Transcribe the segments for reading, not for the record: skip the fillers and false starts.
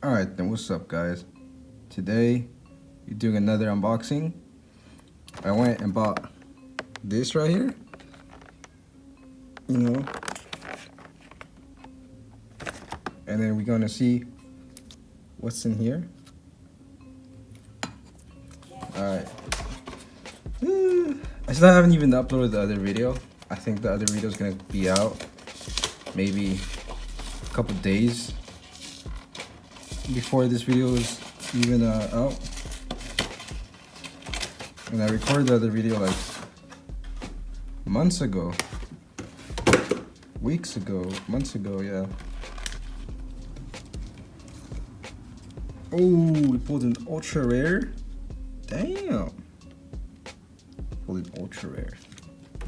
Alright then, what's up guys? Today, we're doing another unboxing. I went and bought this right here. You know. And then we're gonna see what's in here. Alright. I still haven't even uploaded the other video. I think the other video is gonna be out maybe a couple days before this video is even out. And I recorded the other video like months ago, months ago, yeah. Oh, we pulled an ultra rare. Damn. Pulled an ultra rare.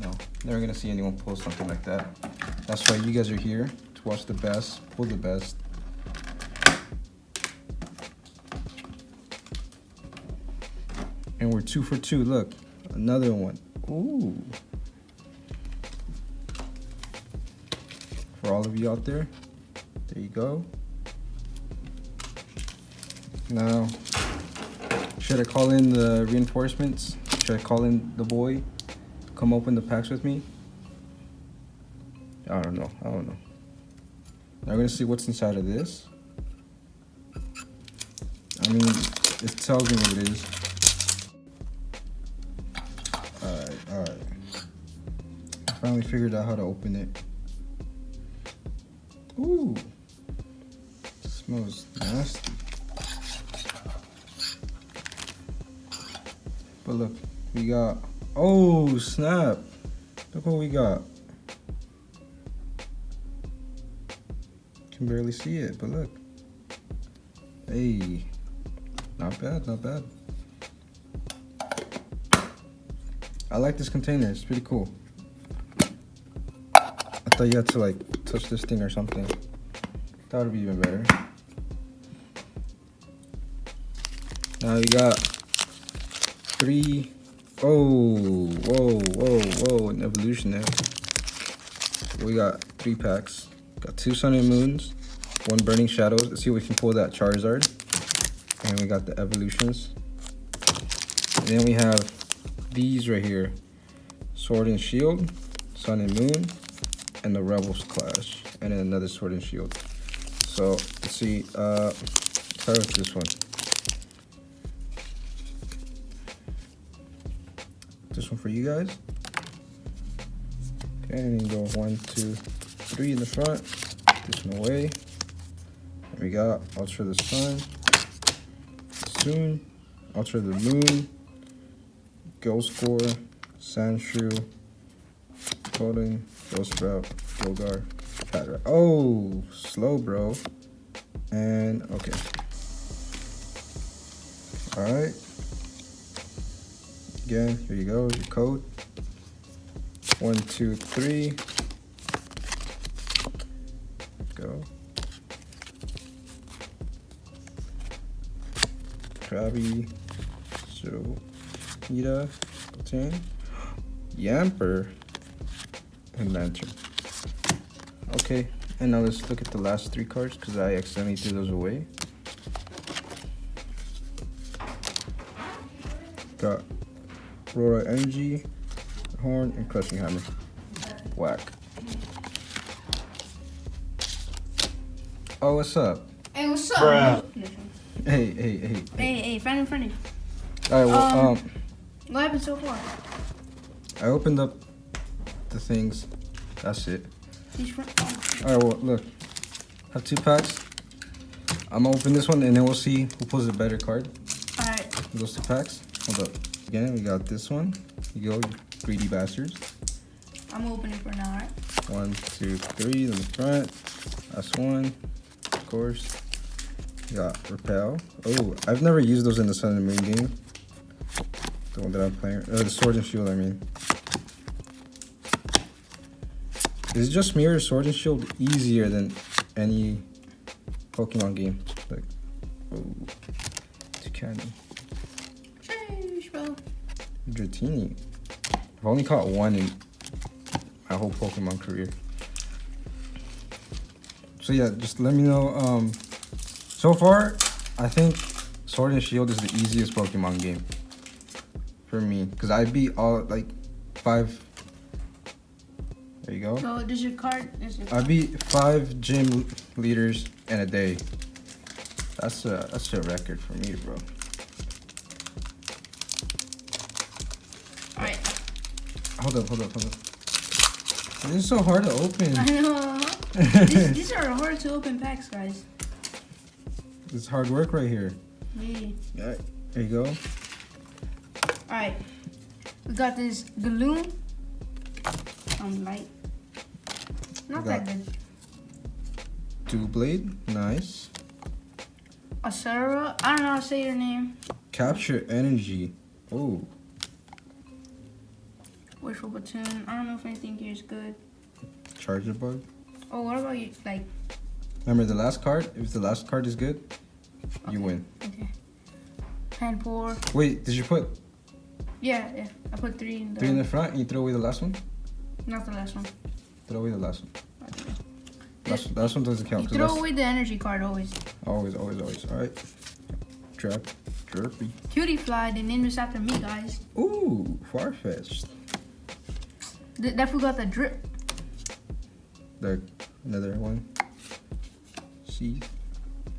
No, never gonna see anyone pull something like that. That's why you guys are here to watch the best, pull the best. And we're 2 for 2. Look, another one. Ooh. For all of you out there, there you go. Now, should I call in the reinforcements? Should I call in the boy? Come open the packs with me? I don't know. Now we're gonna see what's inside of this. I mean, it tells me what it is. Alright. I finally figured out how to open it. Ooh. It smells nasty. But look, we got, oh snap. Look what we got. Can barely see it, but look. Hey, not bad, not bad. I like this container, it's pretty cool. I thought you had to like touch this thing or something. That would be even better. Now we got 3, whoa, an evolution there. We got 3 packs. Got 2 Sun and Moons, 1 Burning Shadows. Let's see if we can pull that Charizard. And we got the evolutions. And then we have these right here. Sword and Shield, Sun and Moon, and the Rebels Clash. And then another Sword and Shield. So let's see, start with this one. This one for you guys. Okay, and then go 1, 2, 3 in the front. This one away. And we got Ultra the Sun, Soon, Ultra the Moon, Ghost-Core, Sandshrew, Golden, Ghost-Sprout, Gogar, Patra. Oh, slow, bro. And okay. All right. Again, here you go, your code. 1, 2, 3. Go. Krabby, Nita, Goten, Yamper, and Lantern. Okay, and now let's look at the last 3 cards because I accidentally threw those away. Got Aurora Energy, Horn, and Crushing Hammer. Whack. Oh, what's up? Hey, what's up? Bruh. Hey, friend. Alright, well, What happened so far? I opened up the things. That's it. Alright, well, look. I have 2 packs. I'm gonna open this one and then we'll see who pulls a better card. Alright. Those 2 packs. Hold up. Again, we got this one. You go, you greedy bastards. I'm opening for now, alright? 1, 2, 3 in the front. That's one. Of course. We got Repel. Oh, I've never used those in the Sun and Moon game. The one that I'm playing. The Sword and Shield, I mean. Is it just me or is Sword and Shield easier than any Pokemon game? Like, oh, Toucanny. Sheesh, bro. Dratini. I've only caught 1 in my whole Pokemon career. So yeah, just let me know. So So far, I think Sword and Shield is the easiest Pokemon game for me, because I beat all like 5. There you go. So does your card? I beat 5 gym leaders in a day. That's a record for me, bro. All right. Hold up. This is so hard to open. I know. These are hard to open packs, guys. It's hard work right here. Yeah. Alright, there you go. Alright. We got this Galoom. Light. Not that good. Doublade, nice. Asura. I don't know how to say your name. Capture Energy. Oh, Wishful Platoon. I don't know if anything here is good. Charger Bug. Oh, what about you? Like, Remember the last card? If the last card is good, you Okay. win. okay. Panpour. Wait, did you put Yeah. I put 3 in the. 3 in the front and you throw away the last one? Not the last one. Throw away the last one. Okay. Last one doesn't count. You 'cause throw that's- away the energy card always. Always. Alright. Jerpy. Cutie Fly, they named this after me, guys. Ooh, Farfetch'd. That fool got the drip. Another one. See,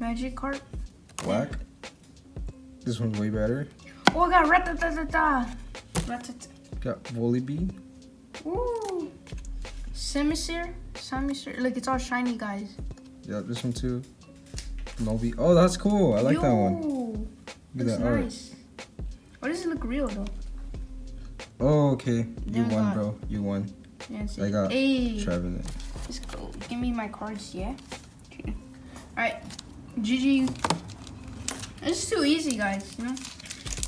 Magic card. Black. This one's way better. Oh, I got Ratatata. Got Volibee. Ooh. Simisear. Look, it's all shiny, guys. Yeah, this one too. Novi. Oh, that's cool. I like that one. Yo, Look looks at that art. nice. Why does it look real though? Oh, okay. You Then won, got- bro. You won. Yeah, it's I got Hey, Trevenant. let's go. Give me my cards, yeah. Okay. All right, GG. This is too easy, guys. You know,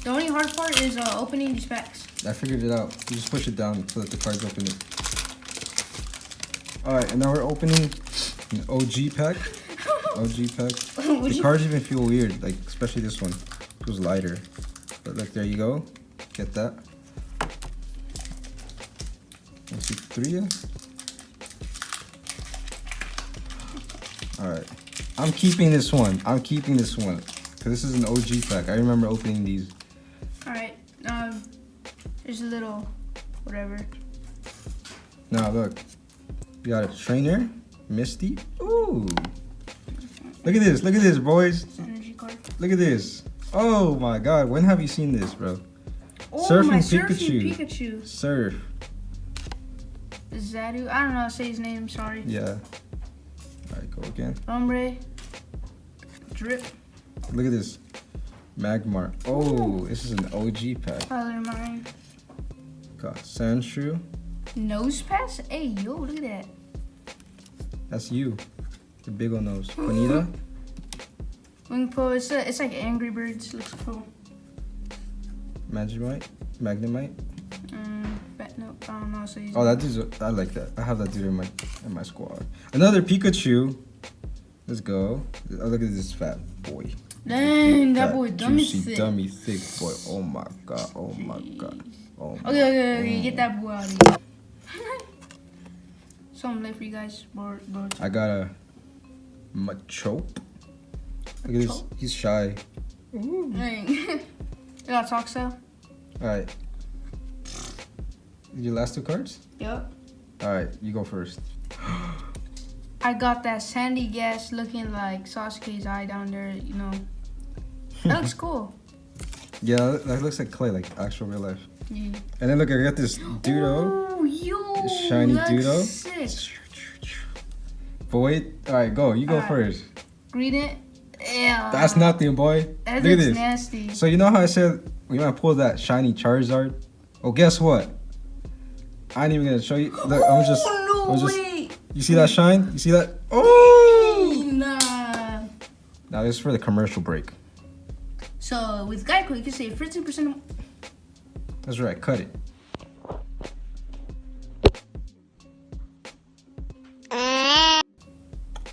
the only hard part is opening these packs. I figured it out. You just push it down so that the cards open it. Alright, and now we're opening an OG pack. OG pack. The cards even feel weird, like especially this one. Feels lighter. But look, there you go. Get that. Let's see, 3. Alright. I'm keeping this one. Because this is an OG pack. I remember opening these. All right. There's a little whatever. Now look, we got a trainer, Misty. Ooh, look at this, boys. It's an energy card. Look at this. Oh my God, when have you seen this, bro? Oh, Surfing my Pikachu. Surfing Pikachu. Surf. Zadu. I don't know how to say his name. Sorry. Yeah. All right, go again. Ombre. Drip. Look at this, Magmar. Oh, this is an OG pack. Color Mine. Got Sandshrew. Nose Pass. Hey, yo, look at that. That's you, the big ol' nose. Bonita. Wingpo. It's like Angry Birds. Looks cool. Magnemite. Magnemite. No, I don't know. So he's Oh, that dude's. I like that. I have that dude in my squad. Another Pikachu. Let's go. Oh, look at this fat boy. Dang, that Fat, boy dummy juicy, thick. dummy, thick boy. Oh my God. Oh my God. Oh my Okay, get that boy out of here. So I'm late for you guys. Board. I got a Machoke. Look at this. He's shy. Dang. You got Toxel? Alright. Your last 2 cards? Yup. Alright, you go first. I got that sandy gas looking like Sasuke's eye down there, you know. That looks cool. Yeah, that looks like clay, like actual real life. Yeah. And then look, I got this Dudo. Oh, yo. This shiny that's Dudo. Sick. But wait, alright, go. You go Alright. first. Read it. Yeah. That's nothing, boy. That Look at looks this. nasty. So you know how I said we might pull that shiny Charizard? Oh, guess what? I ain't even gonna show you. Look, I'm just. Wait. You see that shine? You see that? Oh! Nah. Now this is for the commercial break. So with Geico, you can save 15%. That's right. Cut it.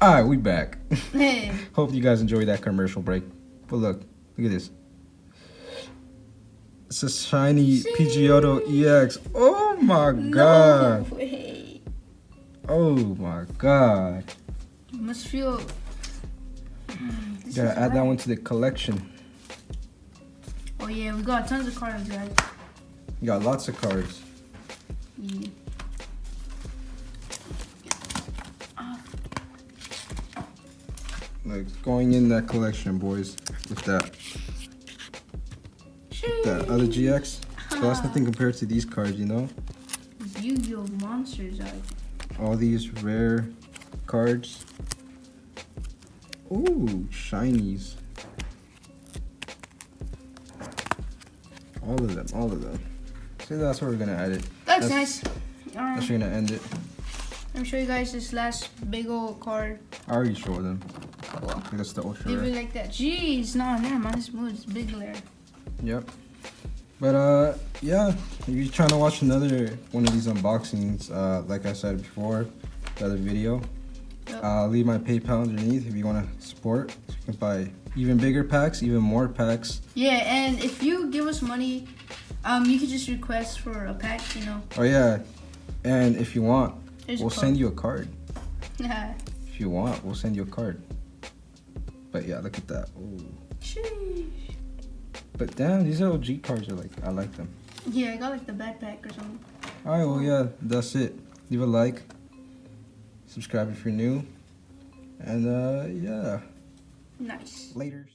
All right, we back. Hey. Hope you guys enjoyed that commercial break. But look at this. It's a shiny Pidgeotto EX. Oh my God. No way. Oh my God. You must feel. This This Gotta is add that rare. one to the collection. Oh yeah, we got tons of cards, guys. You got lots of cards. Yeah. Like going in that collection, boys. With that other GX. So that's nothing compared to these cards, you know? Yu-Gi-Oh monsters, All these rare cards. Ooh, shinies. All of them, all of them. So that's where we're gonna add it. That's nice. That's where we're gonna end it. Let me show you guys this last big old card. I already showed them. Well, That's the ultra leave rare. it like that. Jeez, no, never mind. It's smooth. It's big layer. Yep. But yeah, if you're trying to watch another one of these unboxings, like I said before, the other video, Yep. I'll leave my PayPal underneath if you want to support. So you can buy even bigger packs, even more packs. Yeah, and if you give us money, you can just request for a pack, you know. Oh yeah, and if you want, There's we'll a code. send you a card. Yeah. If you want, we'll send you a card. But yeah, look at that. Ooh. Sheesh. But damn, these OG cards are like, I like them. Yeah, I got like the backpack or something. Alright, well yeah, that's it. Leave a like. Subscribe if you're new. And yeah, Nice. laters.